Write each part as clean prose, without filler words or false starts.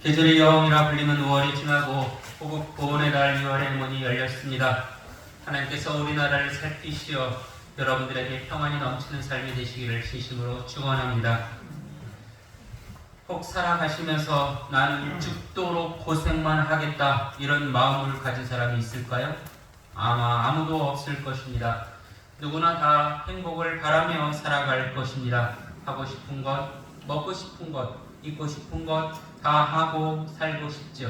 계절의 여왕이라 불리는 5월이 지나고 호국 보온의 달 6월의 문이 열렸습니다. 하나님께서 우리나라를 살피시어 여러분들에게 평안이 넘치는 삶이 되시기를 진심으로 축원합니다. 혹 살아가시면서 나는 죽도록 고생만 하겠다 이런 마음을 가진 사람이 있을까요? 아마 아무도 없을 것입니다. 누구나 다 행복을 바라며 살아갈 것입니다. 하고 싶은 것, 먹고 싶은 것, 입고 싶은 것 다 하고 살고 싶죠.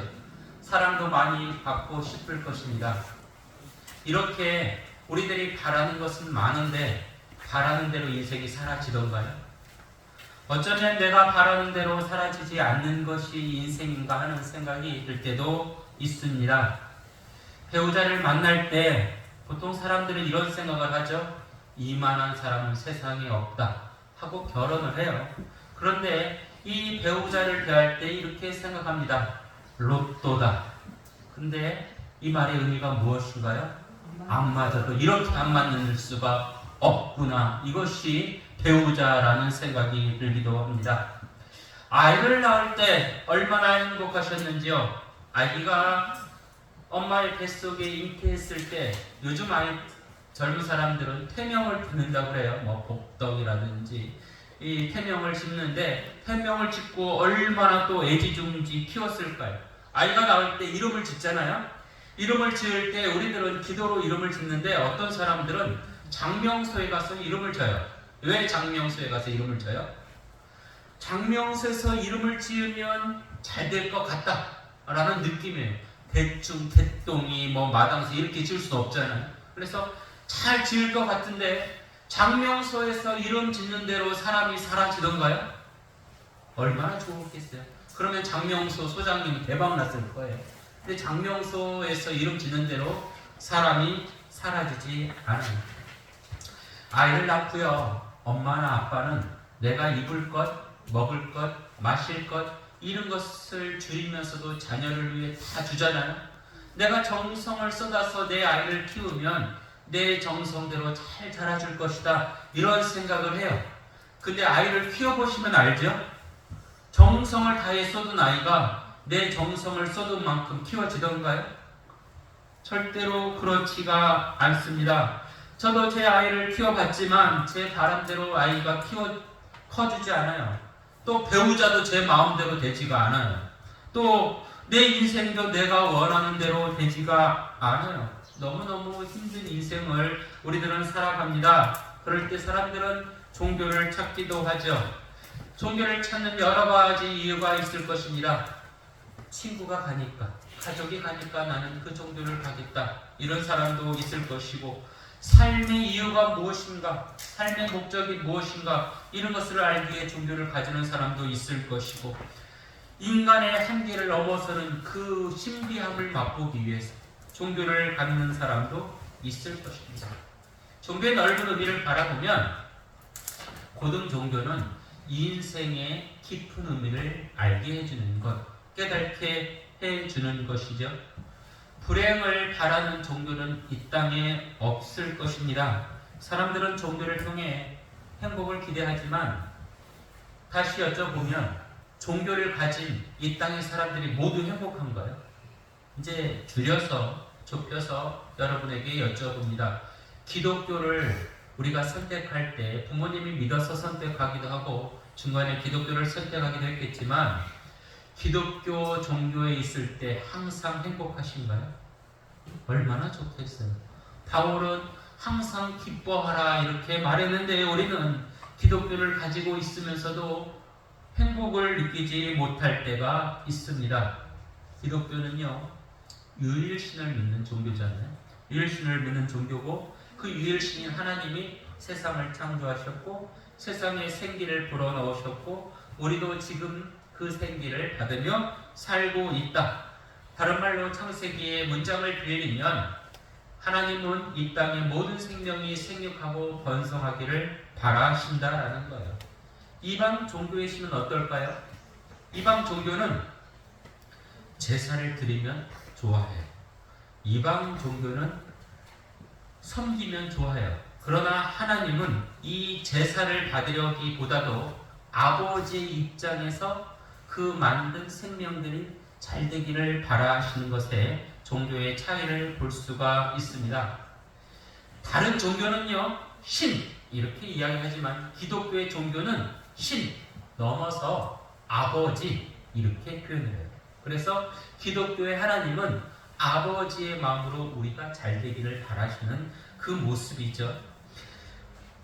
사랑도 많이 받고 싶을 것입니다. 이렇게 우리들이 바라는 것은 많은데 바라는 대로 인생이 사라지던가요? 어쩌면 내가 바라는 대로 사라지지 않는 것이 인생인가 하는 생각이 들 때도 있습니다. 배우자를 만날 때 보통 사람들은 이런 생각을 하죠. 이만한 사람은 세상에 없다 하고 결혼을 해요. 그런데 이 배우자를 대할 때 이렇게 생각합니다. 로또다. 근데 이 말의 의미가 무엇인가요? 안 맞아도 이렇게 안 맞는 수가 없구나. 이것이 배우자라는 생각이 들기도 합니다. 아이를 낳을 때 얼마나 행복하셨는지요. 아기가 엄마의 뱃속에 잉태했을 때 요즘 젊은 사람들은 태명을 짓는다고 그래요. 뭐 복덕이라든지 이 태명을 짓는데 태명을 짓고 얼마나 또 애지중지 키웠을까요? 아이가 나올 때 이름을 짓잖아요. 이름을 지을 때 우리들은 기도로 이름을 짓는데 어떤 사람들은 장명소에 가서 이름을 져요. 왜 장명소에 가서 이름을 져요? 장명소에서 이름을 지으면 잘 될 것 같다 라는 느낌이에요. 대충 대똥이 뭐 마당새 이렇게 지을 수 없잖아요. 그래서 잘 지을 것 같은데 장명소에서 이름 짓는 대로 사람이 사라지던가요? 얼마나 좋겠어요. 그러면 장명소 소장님이 대박났을 거예요. 근데 장명소에서 이름 짓는 대로 사람이 사라지지 않아요. 아이를 낳고요. 엄마나 아빠는 내가 입을 것, 먹을 것, 마실 것 이런 것을 줄이면서도 자녀를 위해 다 주잖아요. 내가 정성을 쏟아서 내 아이를 키우면 내 정성대로 잘 자라줄 것이다 이런 생각을 해요. 근데 아이를 키워보시면 알죠? 정성을 다해 쏟은 아이가 내 정성을 쏟은 만큼 키워지던가요? 절대로 그렇지가 않습니다. 저도 제 아이를 키워봤지만 제 바람대로 아이가 커주지 않아요. 또 배우자도 제 마음대로 되지가 않아요. 또 내 인생도 내가 원하는 대로 되지가 않아요. 너무너무 힘든 인생을 우리들은 살아갑니다. 그럴 때 사람들은 종교를 찾기도 하죠. 종교를 찾는 여러 가지 이유가 있을 것입니다. 친구가 가니까, 가족이 가니까 나는 그 종교를 가겠다. 이런 사람도 있을 것이고, 삶의 이유가 무엇인가, 삶의 목적이 무엇인가, 이런 것을 알기 위해 종교를 가지는 사람도 있을 것이고, 인간의 한계를 넘어서는 그 신비함을 맛보기 위해서 종교를 갖는 사람도 있을 것입니다. 종교의 넓은 의미를 바라보면 고등 종교는 인생의 깊은 의미를 알게 해주는 것, 깨닫게 해주는 것이죠. 불행을 바라는 종교는 이 땅에 없을 것입니다. 사람들은 종교를 통해 행복을 기대하지만 다시 여쭤보면 종교를 가진 이 땅의 사람들이 모두 행복한가요? 이제 줄여서 좁혀서 여러분에게 여쭤봅니다. 기독교를 우리가 선택할 때 부모님이 믿어서 선택하기도 하고 중간에 기독교를 선택하기도 했겠지만 기독교 종교에 있을 때 항상 행복하신가요? 얼마나 좋겠어요. 바울은 항상 기뻐하라 이렇게 말했는데 우리는 기독교를 가지고 있으면서도 행복을 느끼지 못할 때가 있습니다. 기독교는요, 유일신을 믿는 종교잖아요. 유일신을 믿는 종교고 그 유일신인 하나님이 세상을 창조하셨고 세상에 생기를 불어넣으셨고 우리도 지금 그 생기를 받으며 살고 있다. 다른 말로 창세기의 문장을 빌리면 하나님은 이 땅의 모든 생명이 생육하고 번성하기를 바라신다라는 거예요. 이방 종교의 신은 어떨까요? 이방 종교는 제사를 드리면 좋아해요. 이방 종교는 섬기면 좋아해요. 그러나 하나님은 이 제사를 받으려기보다도 아버지의 입장에서 그 만든 생명들이 잘 되기를 바라시는 것에 종교의 차이를 볼 수가 있습니다. 다른 종교는요, 신 이렇게 이야기하지만 기독교의 종교는 신 넘어서 아버지 이렇게 표현을 해요. 그래서 기독교의 하나님은 아버지의 마음으로 우리가 잘 되기를 바라시는 그 모습이죠.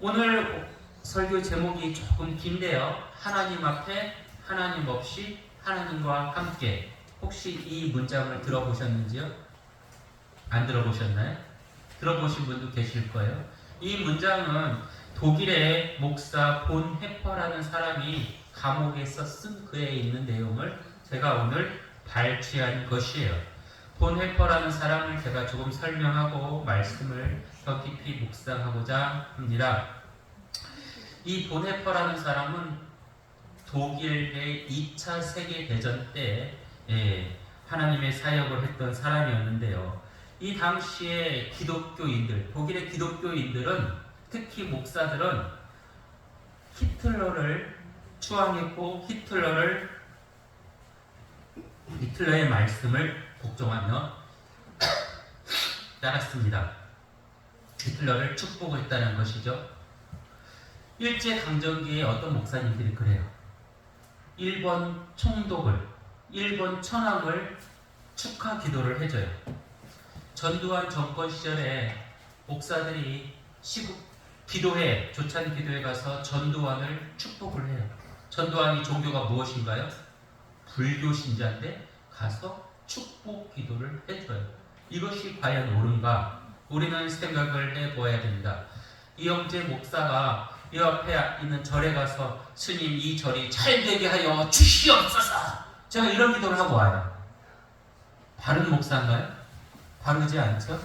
오늘 설교 제목이 조금 긴데요. 하나님 앞에, 하나님 없이, 하나님과 함께. 혹시 이 문장을 들어보셨는지요? 안 들어보셨나요? 들어보신 분도 계실 거예요. 이 문장은 독일의 목사 본 헤퍼라는 사람이 감옥에서 쓴 글에 있는 내용을 제가 오늘 발췌한 것이에요. 본 헤퍼라는 사람을 제가 조금 설명하고 말씀을 더 깊이 묵상하고자 합니다. 이 본 헤퍼라는 사람은 독일의 2차 세계대전 때 하나님의 사역을 했던 사람이었는데요. 이 당시에 기독교인들, 독일의 기독교인들은, 특히 목사들은 히틀러를 추앙했고 히틀러의 말씀을 복종하며 따랐습니다. 히틀러를 축복했다는 것이죠. 일제강점기에 어떤 목사님들이 그래요. 일본 총독을, 일본 천황을 축하 기도를 해줘요. 전두환 정권 시절에 목사들이 기도회, 조찬 기도회 가서 전두환을 축복을 해요. 전두환이 종교가 무엇인가요? 불교 신자인데 가서 축복 기도를 해줘요. 이것이 과연 옳은가? 우리는 생각을 해보아야 됩니다. 이영재 목사가 이 앞에 있는 절에 가서 스님 이 절이 잘 되게 하여 주시옵소서, 제가 이런 기도를 하고 와요. 바른 목사인가요? 바르지 않죠?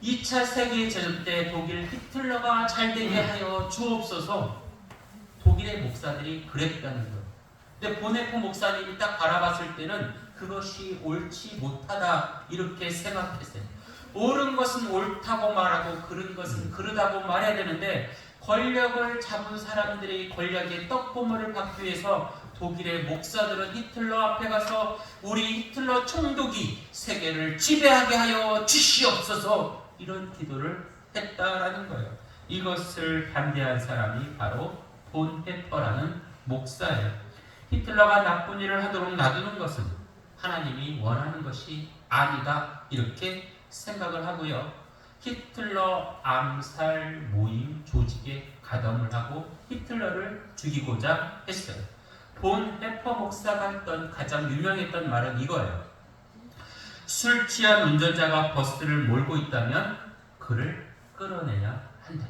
2차 세계대전 때 독일 히틀러가 잘 되게 하여 주옵소서, 독일의 목사들이 그랬다는 거예요. 근데 보네포 목사님이 딱 바라봤을 때는 그것이 옳지 못하다 이렇게 생각했어요. 옳은 것은 옳다고 말하고 그른 것은 그르다고 말해야 되는데, 권력을 잡은 사람들이 권력의 떡고물을 받기 위해서 독일의 목사들은 히틀러 앞에 가서 우리 히틀러 총독이 세계를 지배하게 하여 주시옵소서, 이런 기도를 했다라는 거예요. 이것을 반대한 사람이 바로 본 헤퍼라는 목사예요. 히틀러가 나쁜 일을 하도록 놔두는 것은 하나님이 원하는 것이 아니다 이렇게 생각을 하고요. 히틀러 암살 모임 조직에 가담을 하고 히틀러를 죽이고자 했어요. 본 헤퍼 목사가 했던 가장 유명했던 말은 이거예요. 술 취한 운전자가 버스를 몰고 있다면 그를 끌어내야 한다.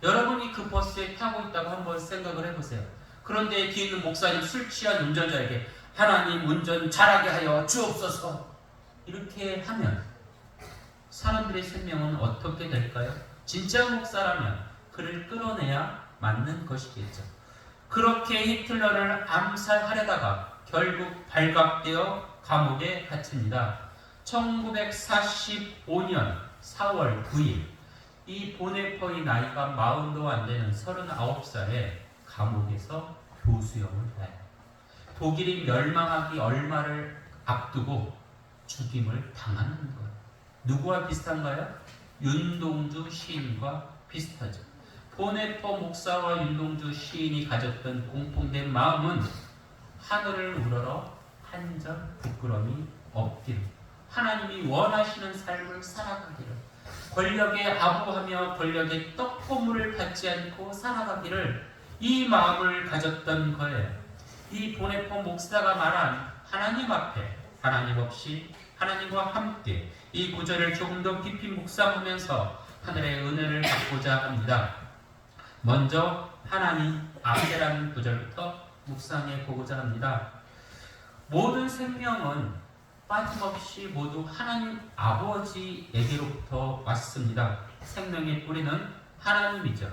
여러분이 그 버스에 타고 있다고 한번 생각을 해보세요. 그런데 뒤에 있는 목사님 술 취한 운전자에게 하나님 운전 잘하게 하여 주옵소서 이렇게 하면 사람들의 생명은 어떻게 될까요? 진짜 목사라면 그를 끌어내야 맞는 것이겠죠. 그렇게 히틀러를 암살하려다가 결국 발각되어 감옥에 갇힙니다. 1945년 4월 9일 이 보네퍼의 나이가 40도 안 되는 39살에 감옥에서 교수형을 받아요. 독일이 멸망하기 얼마를 앞두고 죽임을 당하는 거예요. 누구와 비슷한가요? 윤동주 시인과 비슷하죠. 보네퍼 목사와 윤동주 시인이 가졌던 공통된 마음은 하늘을 우러러 한 점 부끄러움이 없기를, 하나님이 원하시는 삶을 살아가기를, 권력에 아부하며 권력의 떡고물을 받지 않고 살아가기를, 이 마음을 가졌던 거예요. 이 보네퍼 목사가 말한 하나님 앞에, 하나님 없이, 하나님과 함께, 이 구절을 조금 더 깊이 묵상하면서 하늘의 은혜를 받고자 합니다. 먼저 하나님 앞에라는 구절부터 묵상해 보고자 합니다. 모든 생명은 빠짐없이 모두 하나님 아버지에게로부터 왔습니다. 생명의 뿌리는 하나님이죠.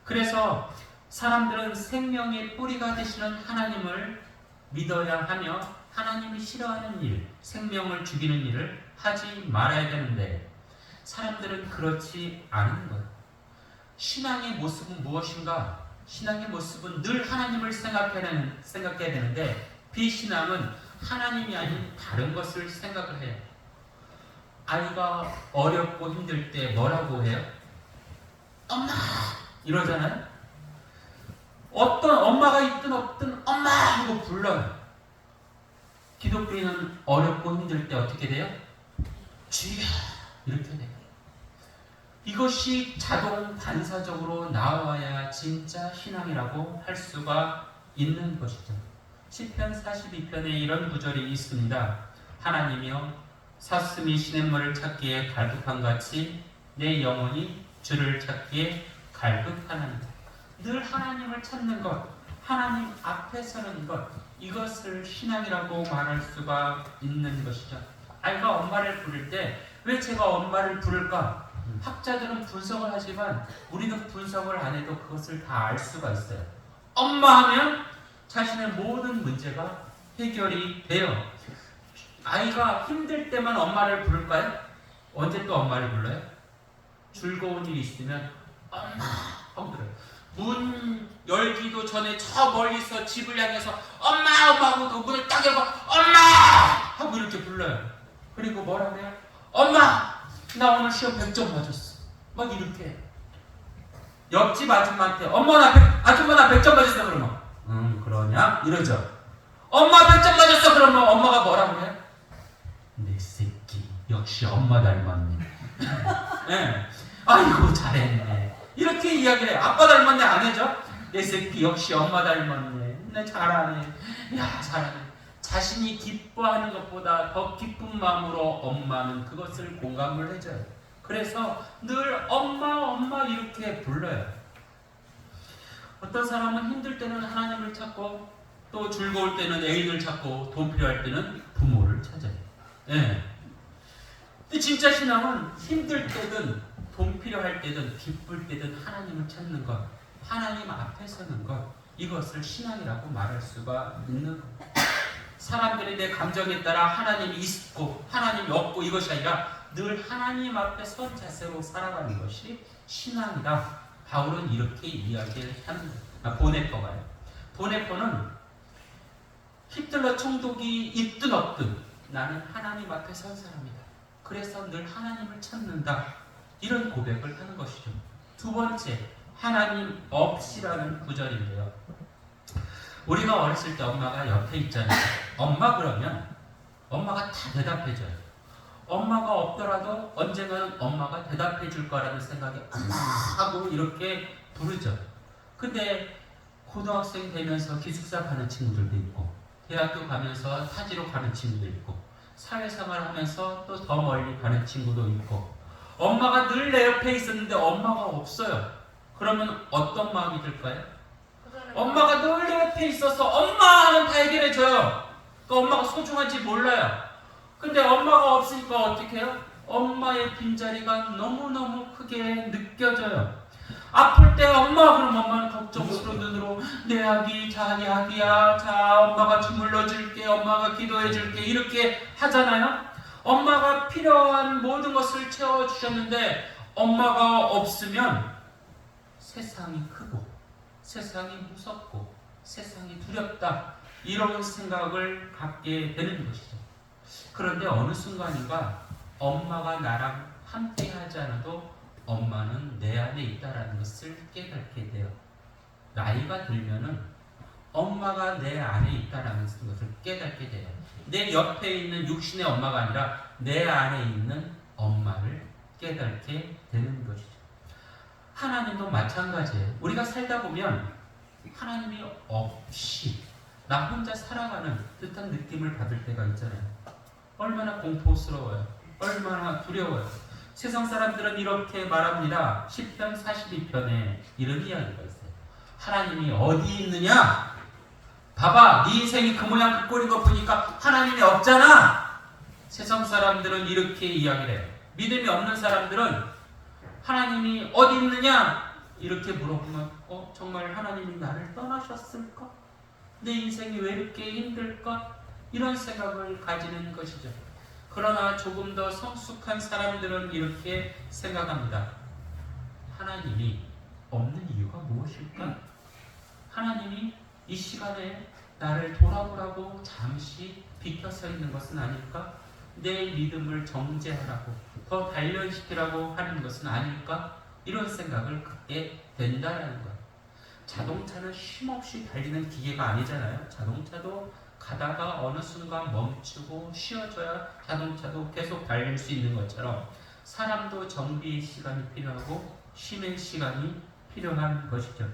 그래서 사람들은 생명의 뿌리가 되시는 하나님을 믿어야 하며 하나님이 싫어하는 일, 생명을 죽이는 일을 하지 말아야 되는데 사람들은 그렇지 않은 거예요. 신앙의 모습은 무엇인가? 신앙의 모습은 늘 하나님을 생각해야 되는데 비신앙은 하나님이 아닌 다른 것을 생각을 해요. 아이가 어렵고 힘들 때 뭐라고 해요? 엄마! 이러잖아요. 어떤 엄마가 있든 없든 엄마! 하고 불러요. 기독교인은 어렵고 힘들 때 어떻게 돼요? 주여! 이렇게 돼요. 이것이 자동 반사적으로 나와야 진짜 신앙이라고 할 수가 있는 것이죠. 시편 42편에 이런 구절이 있습니다. 하나님이여 사슴이 시냇물을 찾기에 갈급함같이 내 영혼이 주를 찾기에 갈급하나이다. 늘 하나님을 찾는 것, 하나님 앞에 서는 것, 이것을 신앙이라고 말할 수가 있는 것이죠. 아이가 엄마를 부를 때 왜 제가 엄마를 부를까? 학자들은 분석을 하지만 우리는 분석을 안 해도 그것을 다 알 수가 있어요. 엄마 하면 자신의 모든 문제가 해결이 돼요. 아이가 힘들 때만 엄마를 부를까요? 언제 또 엄마를 불러요? 즐거운 일이 있으면 엄마 하고 불러요. 문 열기도 전에 저 멀리서 집을 향해서 엄마 하고 문을 딱 열고 엄마 하고 이렇게 불러요. 그리고 뭐라고 해요? 엄마 나 오늘 시험 100점 맞았어. 막 이렇게 옆집 아줌마한테 엄마 아줌마 나 100점 맞았어 그러면 그러냐? 이러죠. 엄마 100점 맞았어 그러면 엄마가 뭐라고 해요? 내 새끼 역시 엄마 닮았네. 네. 아이고 잘했네. 이렇게 이야기를 해요. 아빠 닮았네 안 해죠? 내 새끼 역시 엄마 닮았네. 내 잘하네. 야 잘하네. 자신이 기뻐하는 것보다 더 기쁜 마음으로 엄마는 그것을 공감을 해줘요. 그래서 늘 엄마 이렇게 불러요. 어떤 사람은 힘들 때는 하나님을 찾고 또 즐거울 때는 애인을 찾고 돈 필요할 때는 부모를 찾아요. 네. 근데 진짜 신앙은 힘들 때든 돈 필요할 때든 기쁠 때든 하나님을 찾는 것, 하나님 앞에 서는 것, 이것을 신앙이라고 말할 수가 있는 것. 사람들이 내 감정에 따라 하나님이 있고 하나님이 없고 이것이 아니라 늘 하나님 앞에 선 자세로 살아가는 것이 신앙이다. 바울은 이렇게 이야기를 합니다. 보네퍼가요. 보네퍼는 히틀러 총독이 있든 없든 나는 하나님 앞에 선 사람이다. 그래서 늘 하나님을 찾는다. 이런 고백을 하는 것이죠. 두 번째, 하나님 없이라는 구절인데요. 우리가 어렸을 때 엄마가 옆에 있잖아요. 엄마 그러면 엄마가 다 대답해줘요. 엄마가 없더라도 언젠가는 엄마가 대답해 줄 거라는 생각에 엄마 하고 이렇게 부르죠. 근데 고등학생 되면서 기숙사 가는 친구들도 있고 대학교 가면서 타지로 가는 친구도 있고 사회생활 하면서 또 더 멀리 가는 친구도 있고 엄마가 늘 내 옆에 있었는데 엄마가 없어요. 그러면 어떤 마음이 들까요? 엄마가 늘 내 옆에 있어서 엄마 하면 다 해결해줘요. 그 엄마가 소중한지 몰라요. 근데 엄마가 없으니까 어떻게 해요? 엄마의 빈자리가 너무너무 크게 느껴져요. 아플 때 엄마 그럼 엄마는 걱정스러운 눈으로 내 아기 자기 아기야 자 엄마가 주물러 줄게 엄마가 기도해 줄게 이렇게 하잖아요. 엄마가 필요한 모든 것을 채워주셨는데 엄마가 없으면 세상이 크고 세상이 무섭고 세상이 두렵다 이런 생각을 갖게 되는 것이죠. 그런데 어느 순간인가 엄마가 나랑 함께 하지 않아도 엄마는 내 안에 있다라는 것을 깨닫게 돼요. 나이가 들면은 엄마가 내 안에 있다라는 것을 깨닫게 돼요. 내 옆에 있는 육신의 엄마가 아니라 내 안에 있는 엄마를 깨닫게 되는 것이죠. 하나님도 마찬가지예요. 우리가 살다 보면 하나님이 없이 나 혼자 살아가는 듯한 느낌을 받을 때가 있잖아요. 얼마나 공포스러워요. 얼마나 두려워요. 세상 사람들은 이렇게 말합니다. 시편 42편에 이런 이야기가 있어요. 하나님이 어디 있느냐? 봐봐, 네 인생이 그 모양 그 꼴인 거 보니까 하나님이 없잖아. 세상 사람들은 이렇게 이야기를 해요. 믿음이 없는 사람들은 하나님이 어디 있느냐? 이렇게 물어보면 정말 하나님이 나를 떠나셨을까? 내 인생이 왜 이렇게 힘들까? 이런 생각을 가지는 것이죠. 그러나 조금 더 성숙한 사람들은 이렇게 생각합니다. 하나님이 없는 이유가 무엇일까? 하나님이 이 시간에 나를 돌아보라고 잠시 비켜서 있는 것은 아닐까? 내 믿음을 정죄하라고, 더 단련시키라고 하는 것은 아닐까? 이런 생각을 갖게 된다는 거예요. 자동차는 쉼없이 달리는 기계가 아니잖아요. 자동차도 가다가 어느 순간 멈추고 쉬어줘야 자동차도 계속 달릴 수 있는 것처럼 사람도 정비의 시간이 필요하고 쉼의 시간이 필요한 것이죠.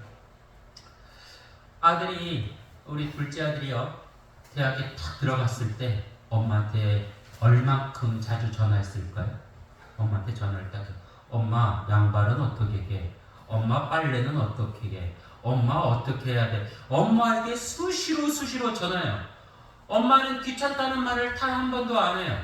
우리 둘째 아들이요, 대학에 탁 들어갔을 때 엄마한테 얼만큼 자주 전화했을까요? 엄마한테 전화를 딱, 엄마 양말은 어떻게 해? 엄마 빨래는 어떻게 해? 엄마 어떻게 해야 돼? 엄마에게 수시로 전화해요. 엄마는 귀찮다는 말을 단 한 번도 안 해요.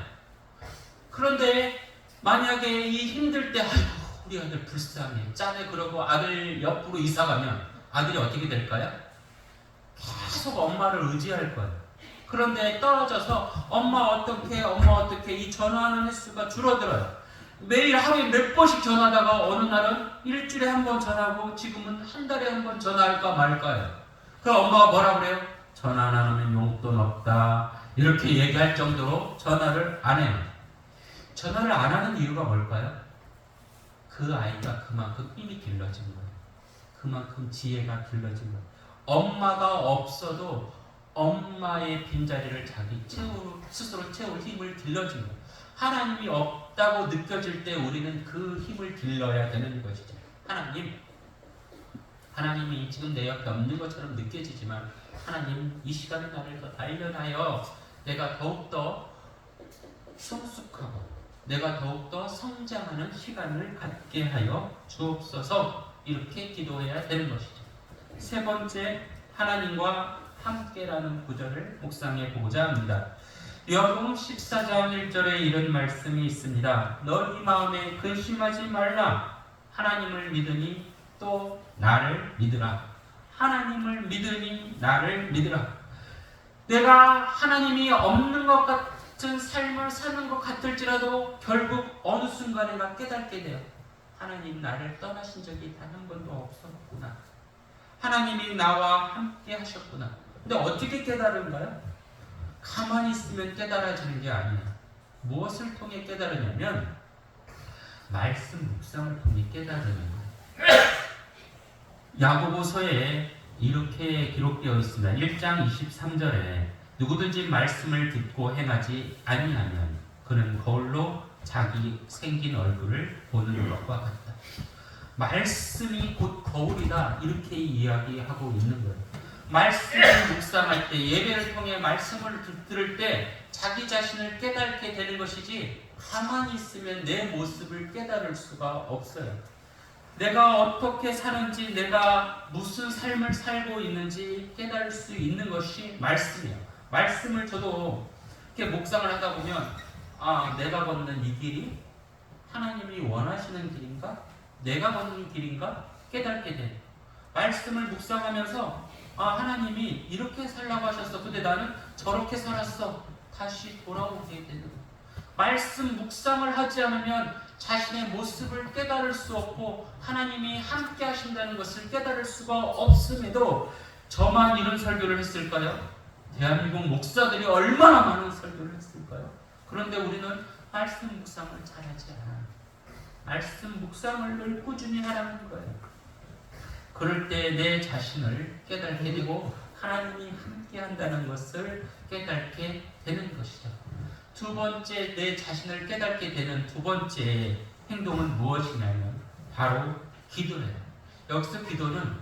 그런데 만약에 이 힘들 때, 아이고 우리 아들 불쌍해, 짠해, 그러고 아들 옆으로 이사가면 아들이 어떻게 될까요? 계속 엄마를 의지할 거예요. 그런데 떨어져서 엄마 어떻게 이 전화하는 횟수가 줄어들어요. 매일 하루에 몇 번씩 전화하다가 어느 날은 일주일에 한 번 전화하고 지금은 한 달에 한 번 전화할까 말까요. 그럼 엄마가 뭐라 그래요? 전화 안 하면 용돈 없다, 이렇게 얘기할 정도로 전화를 안 해요. 전화를 안 하는 이유가 뭘까요? 그 아이가 그만큼 힘이 길러진 거예요. 그만큼 지혜가 길러진 거예요. 엄마가 없어도 엄마의 빈자리를 스스로 채울 힘을 길러준 거예요. 하나님이 없다고 느껴질 때 우리는 그 힘을 길러야 되는 것이죠. 하나님이 지금 내 옆에 없는 것처럼 느껴지지만 하나님 이 시간에 나를 더 단련하여 내가 더욱더 성숙하고 내가 더욱더 성장하는 시간을 갖게 하여 주옵소서, 이렇게 기도해야 되는 것이죠. 세 번째, 하나님과 함께라는 구절을 묵상해 보고자 합니다. 요한복음 14장 1절에 이런 말씀이 있습니다. 너희 마음에 근심하지 말라. 하나님을 믿으니 또 나를 믿으라. 하나님을 믿으니 나를 믿으라. 내가 하나님이 없는 것 같은 삶을 사는 것 같을지라도 결국 어느 순간에가 깨닫게 돼요. 하나님 나를 떠나신 적이 단 한 번도 없었구나. 하나님이 나와 함께 하셨구나. 근데 어떻게 깨달은가요? 가만히 있으면 깨달아지는 게 아니에요. 무엇을 통해 깨달으냐면 말씀 묵상을 통해 깨달으는 거예요. 야고보서에 이렇게 기록되어 있습니다. 1장 23절에 누구든지 말씀을 듣고 행하지 아니하면 그는 거울로 자기 생긴 얼굴을 보는 것과 같다. 말씀이 곧 거울이다, 이렇게 이야기하고 있는 거예요. 말씀을 묵상할 때, 예배를 통해 말씀을 들을 때 자기 자신을 깨닫게 되는 것이지 가만히 있으면 내 모습을 깨달을 수가 없어요. 내가 어떻게 사는지, 내가 무슨 삶을 살고 있는지 깨달을 수 있는 것이 말씀이에요. 말씀을 저도 이렇게 묵상을 하다 보면 내가 걷는 이 길이 하나님이 원하시는 길인가? 내가 걷는 길인가? 깨닫게 돼요. 말씀을 묵상하면서 하나님이 이렇게 살라고 하셨어. 근데 나는 저렇게 살았어. 다시 돌아오게 되는 거예요. 말씀 묵상을 하지 않으면 자신의 모습을 깨달을 수 없고 하나님이 함께 하신다는 것을 깨달을 수가 없음에도 저만 이런 설교를 했을까요? 대한민국 목사들이 얼마나 많은 설교를 했을까요? 그런데 우리는 말씀 묵상을 잘하지 않아요. 말씀 묵상을 늘 꾸준히 하라는 거예요. 그럴 때 내 자신을 깨닫게 되고 하나님이 함께 한다는 것을 깨닫게 되는 것이죠. 두 번째, 내 자신을 깨닫게 되는 두 번째 행동은 무엇이냐면 바로 기도예요. 여기서 기도는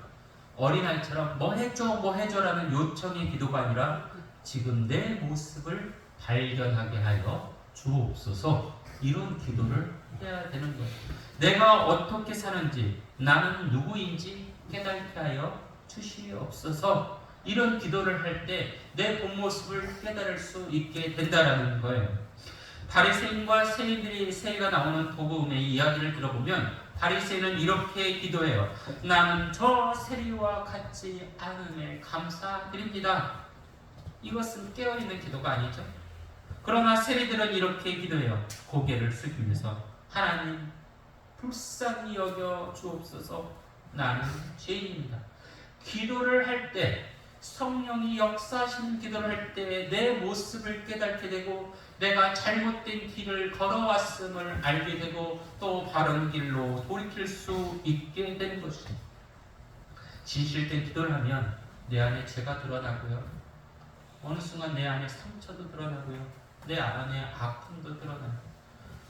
어린아이처럼 뭐 해줘라는 요청의 기도가 아니라 지금 내 모습을 발견하게 하여 주옵소서, 이런 기도를 해야 되는 거예요. 내가 어떻게 사는지, 나는 누구인지 깨닫게 하여 주시옵소서, 이런 기도를 할 때 내 본 모습을 깨달을 수 있게 된다는 거예요. 바리새인과 세리가 나오는 복음의 이야기를 들어보면 바리새인은 이렇게 기도해요. 나는 저 세리와 같지 않음에 감사드립니다. 이것은 깨어있는 기도가 아니죠. 그러나 세리들은 이렇게 기도해요. 고개를 숙이면서 하나님 불쌍히 여겨 주옵소서, 나는 죄인입니다. 기도를 할 때, 성령이 역사하시는 기도를 할 때 내 모습을 깨닫게 되고 내가 잘못된 길을 걸어왔음을 알게 되고 또 바른 길로 돌이킬 수 있게 되는 것입니다. 진실된 기도를 하면 내 안에 죄가 드러나고요. 어느 순간 내 안에 상처도 드러나고요. 내 안에 아픔도 드러나요.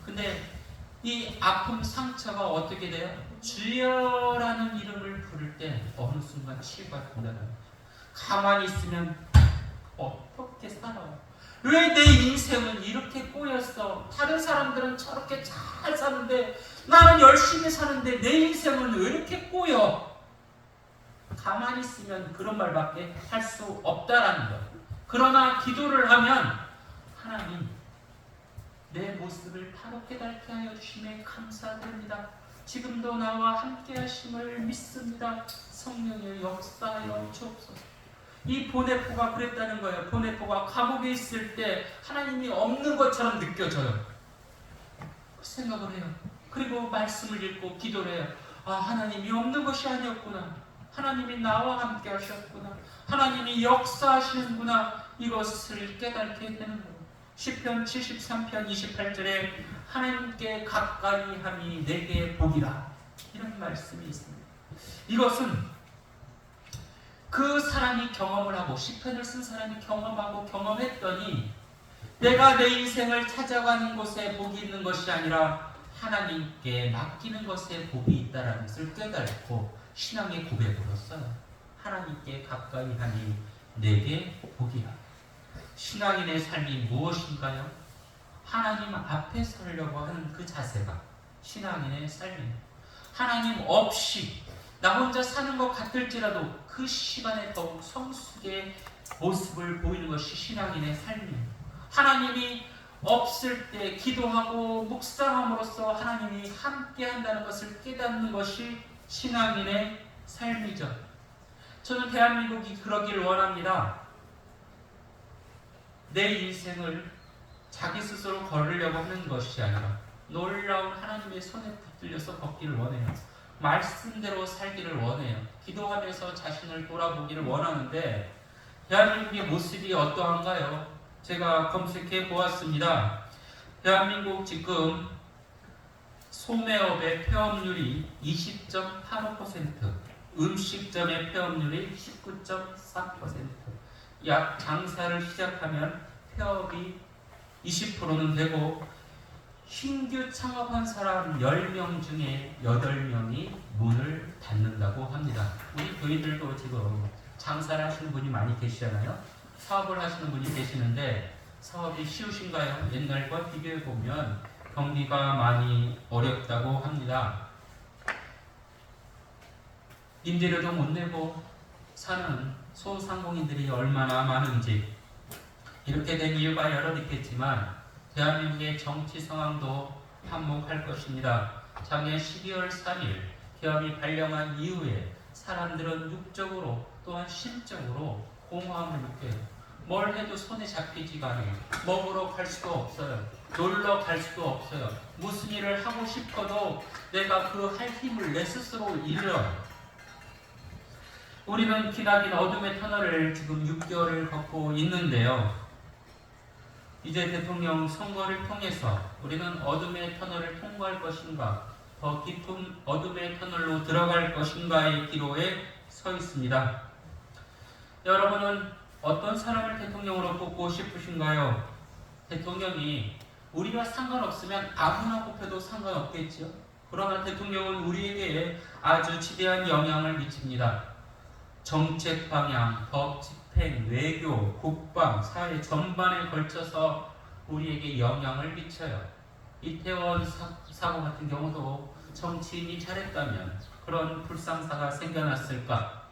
근데 이 아픔, 상처가 어떻게 돼요? 주여라는 이름을 부를 때 어느 순간 치유가 된다는 거죠. 가만히 있으면 어떻게 살아요? 왜 내 인생은 이렇게 꼬였어? 다른 사람들은 저렇게 잘 사는데 나는 열심히 사는데 내 인생은 왜 이렇게 꼬여? 가만히 있으면 그런 말밖에 할 수 없다라는 거예요. 그러나 기도를 하면 하나님 내 모습을 바로 깨닫게 하여 주심에 감사드립니다. 지금도 나와 함께 하심을 믿습니다. 성령의 역사하여 주옵소서. 이 보네포가 그랬다는 거예요. 보네포가 감옥에 있을 때 하나님이 없는 것처럼 느껴져요. 그 생각을 해요. 그리고 말씀을 읽고 기도를 해요. 아, 하나님이 없는 것이 아니었구나. 하나님이 나와 함께 하셨구나. 하나님이 역사하시는구나. 이것을 깨닫게 되는 거예요. 시편 73편 28절에 하나님께 가까이 함이 내게 복이라, 이런 말씀이 있습니다. 이것은 그 사람이 경험을 하고, 시편을 쓴 사람이 경험하고 경험했더니 내가 내 인생을 찾아가는 곳에 복이 있는 것이 아니라 하나님께 맡기는 것에 복이 있다는 것을 깨닫고 신앙의 고백으로 써요. 하나님께 가까이 하니 내게 복이라. 신앙인의 삶이 무엇인가요? 하나님 앞에 서려고 하는 그 자세가 신앙인의 삶입니다. 하나님 없이 나 혼자 사는 것 같을지라도 그 시간에 더욱 성숙의 모습을 보이는 것이 신앙인의 삶입니다. 하나님이 없을 때 기도하고 묵상함으로써 하나님이 함께 한다는 것을 깨닫는 것이 신앙인의 삶이죠. 저는 대한민국이 그러길 원합니다. 내 인생을 자기 스스로 걸으려고 하는 것이 아니라 놀라운 하나님의 손에 붙들려서 걷기를 원해요. 말씀대로 살기를 원해요. 기도하면서 자신을 돌아보기를 원하는데 대한민국의 모습이 어떠한가요? 제가 검색해 보았습니다. 대한민국 지금 소매업의 폐업률이 20.85%, 음식점의 폐업률이 19.4%. 약 장사를 시작하면 폐업이 20%는 되고 신규 창업한 사람 10명 중에 8명이 문을 닫는다고 합니다. 우리 교인들도 지금 장사를 하시는 분이 많이 계시잖아요. 사업을 하시는 분이 계시는데 사업이 쉬우신가요? 옛날과 비교해보면 경기가 많이 어렵다고 합니다. 임대료도 못 내고 사는 소상공인들이 얼마나 많은지, 이렇게 된 이유가 여러 있겠지만 대한민국의 정치 상황도 한몫할 것입니다. 작년 12월 3일 계엄이 발령한 이후에 사람들은 육적으로 또한 심적으로 공허함을 느껴요. 뭘 해도 손에 잡히지가 않아요. 먹으러 갈 수도 없어요. 놀러 갈 수도 없어요. 무슨 일을 하고 싶어도 내가 그 할 힘을 내 스스로 잃어요. 우리는 기나긴 어둠의 터널을 지금 6개월을 걷고 있는데요. 이제 대통령 선거를 통해서 우리는 어둠의 터널을 통과할 것인가, 더 깊은 어둠의 터널로 들어갈 것인가의 기로에 서 있습니다. 여러분은 어떤 사람을 대통령으로 뽑고 싶으신가요? 대통령이 우리와 상관없으면 아무나 뽑혀도 상관없겠죠. 그러나 대통령은 우리에게 아주 지대한 영향을 미칩니다. 정책 방향, 법 집행, 외교, 국방, 사회 전반에 걸쳐서 우리에게 영향을 미쳐요. 이태원 사고 같은 경우도 정치인이 잘했다면 그런 불상사가 생겨났을까?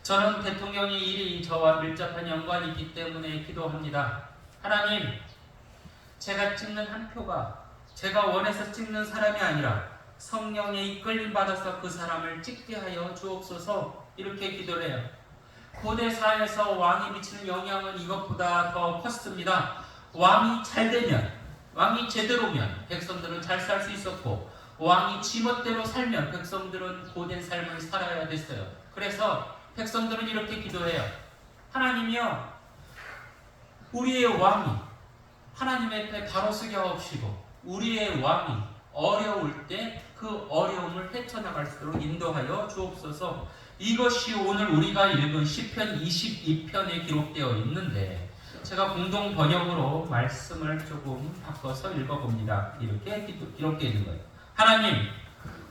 저는 대통령의 일이 저와 밀접한 연관이 있기 때문에 기도합니다. 하나님, 제가 찍는 한 표가 제가 원해서 찍는 사람이 아니라 성령의 이끌림 받아서 그 사람을 찍게 하여 주옵소서. 이렇게 기도를 해요. 고대 사회에서 왕이 미치는 영향은 이것보다 더 컸습니다. 왕이 잘 되면, 왕이 제대로면 백성들은 잘 살 수 있었고, 왕이 지멋대로 살면 백성들은 고된 삶을 살아야 됐어요. 그래서 백성들은 이렇게 기도해요. 하나님이여, 우리의 왕이 하나님 앞에 바로 서게 하옵시고 우리의 왕이 어려울 때 그 어려움을 헤쳐나갈 수 있도록 인도하여 주옵소서. 이것이 오늘 우리가 읽은 시편 22편에 기록되어 있는데 제가 공동 번역으로 말씀을 조금 바꿔서 읽어봅니다. 이렇게 기록되어 있는 거예요. 하나님,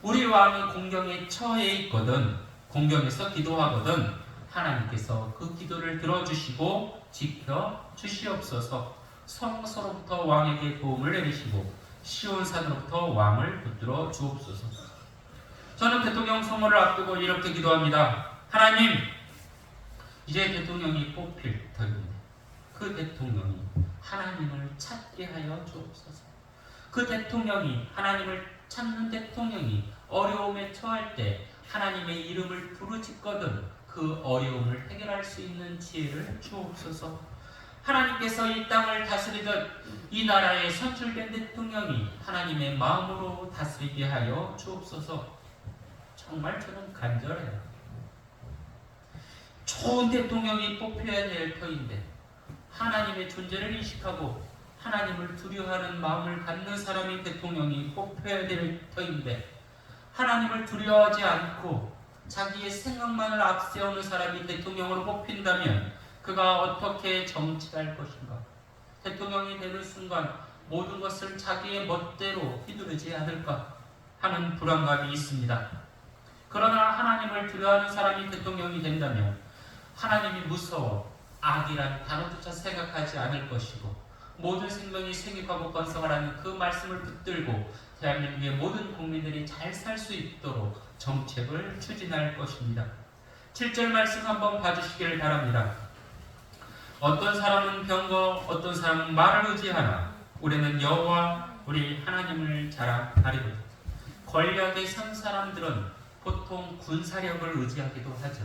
우리 왕이 공경에 처해 있거든, 공경에서 기도하거든 하나님께서 그 기도를 들어주시고 지켜 주시옵소서. 성서로부터 왕에게 도움을 내리시고 시온산으로부터 왕을 붙들어 주옵소서. 저는 대통령 선거를 앞두고 이렇게 기도합니다. 하나님, 이제 대통령이 뽑힐 터입니다. 그 대통령이 하나님을 찾게 하여 주옵소서. 그 대통령이, 하나님을 찾는 대통령이 어려움에 처할 때 하나님의 이름을 부르짖거든 그 어려움을 해결할 수 있는 지혜를 주옵소서. 하나님께서 이 땅을 다스리듯 이 나라의 선출된 대통령이 하나님의 마음으로 다스리게 하여 주옵소서. 정말 저는 간절해요. 좋은 대통령이 뽑혀야 될 터인데 하나님의 존재를 인식하고 하나님을 두려워하는 마음을 갖는 사람이 대통령이 뽑혀야 될 터인데 하나님을 두려워하지 않고 자기의 생각만을 앞세우는 사람이 대통령으로 뽑힌다면 그가 어떻게 정치할 것인가? 대통령이 되는 순간 모든 것을 자기의 멋대로 휘두르지 않을까 하는 불안감이 있습니다. 그러나 하나님을 두려워하는 사람이 대통령이 된다면 하나님이 무서워 악이란 단어조차 생각하지 않을 것이고 모든 생명이 생육하고 번성하라는 그 말씀을 붙들고 대한민국의 모든 국민들이 잘 살 수 있도록 정책을 추진할 것입니다. 7절 말씀 한번 봐주시기를 바랍니다. 어떤 사람은 병거, 어떤 사람은 말을 의지하나 우리는 여호와 우리 하나님을 자랑하리로다. 권력에 선 사람들은 보통 군사력을 의지하기도 하죠.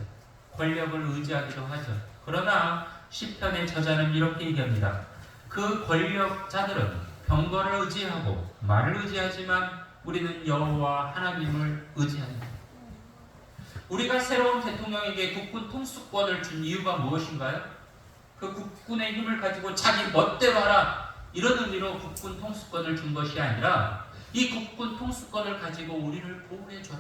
권력을 의지하기도 하죠. 그러나 시편의 저자는 이렇게 얘기합니다. 그 권력자들은 병거를 의지하고 말을 의지하지만 우리는 여호와 하나님을 의지한다. 우리가 새로운 대통령에게 국군 통수권을 준 이유가 무엇인가요? 그 국군의 힘을 가지고 자기 멋대로 하라 이런 의미로 국군 통수권을 준 것이 아니라 이 국군 통수권을 가지고 우리를 보호해줘라,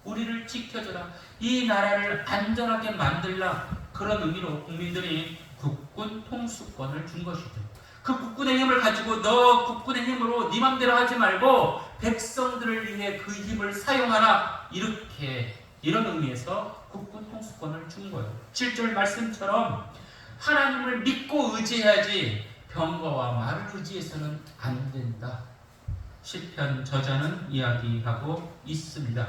우리를 지켜줘라, 이 나라를 안전하게 만들라 그런 의미로 국민들이 국군 통수권을 준 것이죠. 그 국군의 힘을 가지고 너 국군의 힘으로 네 맘대로 하지 말고 백성들을 위해 그 힘을 사용하라 이런 의미에서 국군 통수권을 준 거예요. 7절 말씀처럼 하나님을 믿고 의지해야지 병거와 말을 의지해서는 안 된다. 시편 저자는 이야기하고 있습니다.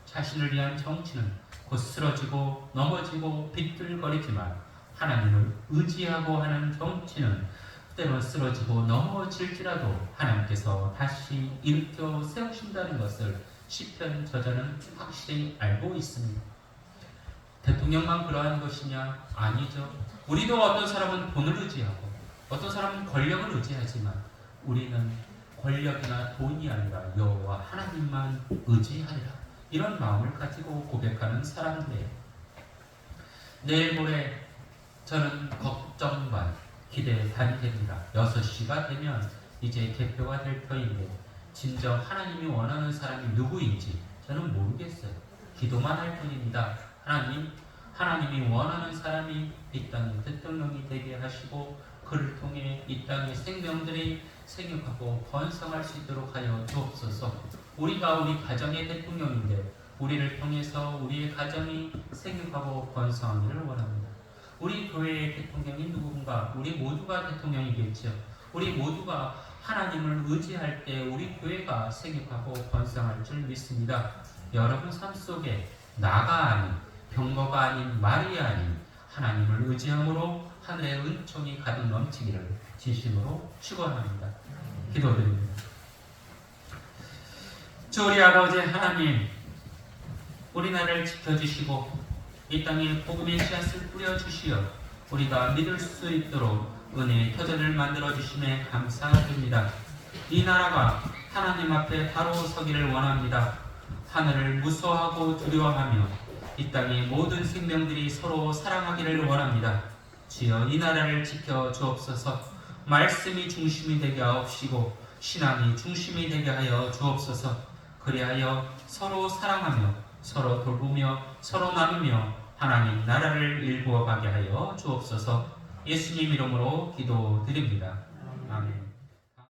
자신을 위한 정치는 곧 쓰러지고 넘어지고 비틀거리지만 하나님을 의지하고 하는 정치는 때로 쓰러지고 넘어질지라도 하나님께서 다시 일으켜 세우신다는 것을 시편 저자는 확실히 알고 있습니다. 대통령만 그러한 것이냐? 아니죠. 우리도 어떤 사람은 돈을 의지하고 어떤 사람은 권력을 의지하지만 우리는 권력이나 돈이 아니라 여호와 하나님만 의지하리라 이런 마음을 가지고 고백하는 사람들이에요. 내일 모레 저는 걱정 반 기대 반이 됩니다. 6시가 되면 이제 개표가 될 터인데 진정 하나님이 원하는 사람이 누구인지 저는 모르겠어요. 기도만 할 뿐입니다. 하나님이 원하는 사람이 이 땅의 대통령이 되게 하시고 그를 통해 이 땅의 생명들이 생육하고 번성할 수 있도록 하여 주옵소서. 우리가 우리 가정의 대통령인데 우리를 통해서 우리의 가정이 생육하고 번성하기를 원합니다. 우리 교회의 대통령이 누군가? 우리 모두가 대통령이겠죠. 우리 모두가 하나님을 의지할 때 우리 교회가 생육하고 번성할 줄 믿습니다. 여러분 삶 속에 나가 아닌, 병거가 아닌, 말이 아닌 하나님을 의지함으로 하늘의 은총이 가득 넘치기를 진심으로 축원합니다. 기도드립니다. 주 우리 아버지 하나님, 우리나라를 지켜주시고 이 땅에 복음의 씨앗을 뿌려주시어 우리가 믿을 수 있도록 은혜의 터전을 만들어주심에 감사드립니다. 이 나라가 하나님 앞에 바로 서기를 원합니다. 하늘을 무서워하고 두려워하며 이 땅의 모든 생명들이 서로 사랑하기를 원합니다. 주여 이 나라를 지켜 주옵소서. 말씀이 중심이 되게 하옵시고 신앙이 중심이 되게 하여 주옵소서. 그리하여 서로 사랑하며 서로 돌보며 서로 나누며 하나님 나라를 일구어 가게 하여 주옵소서. 예수님 이름으로 기도드립니다. 아멘.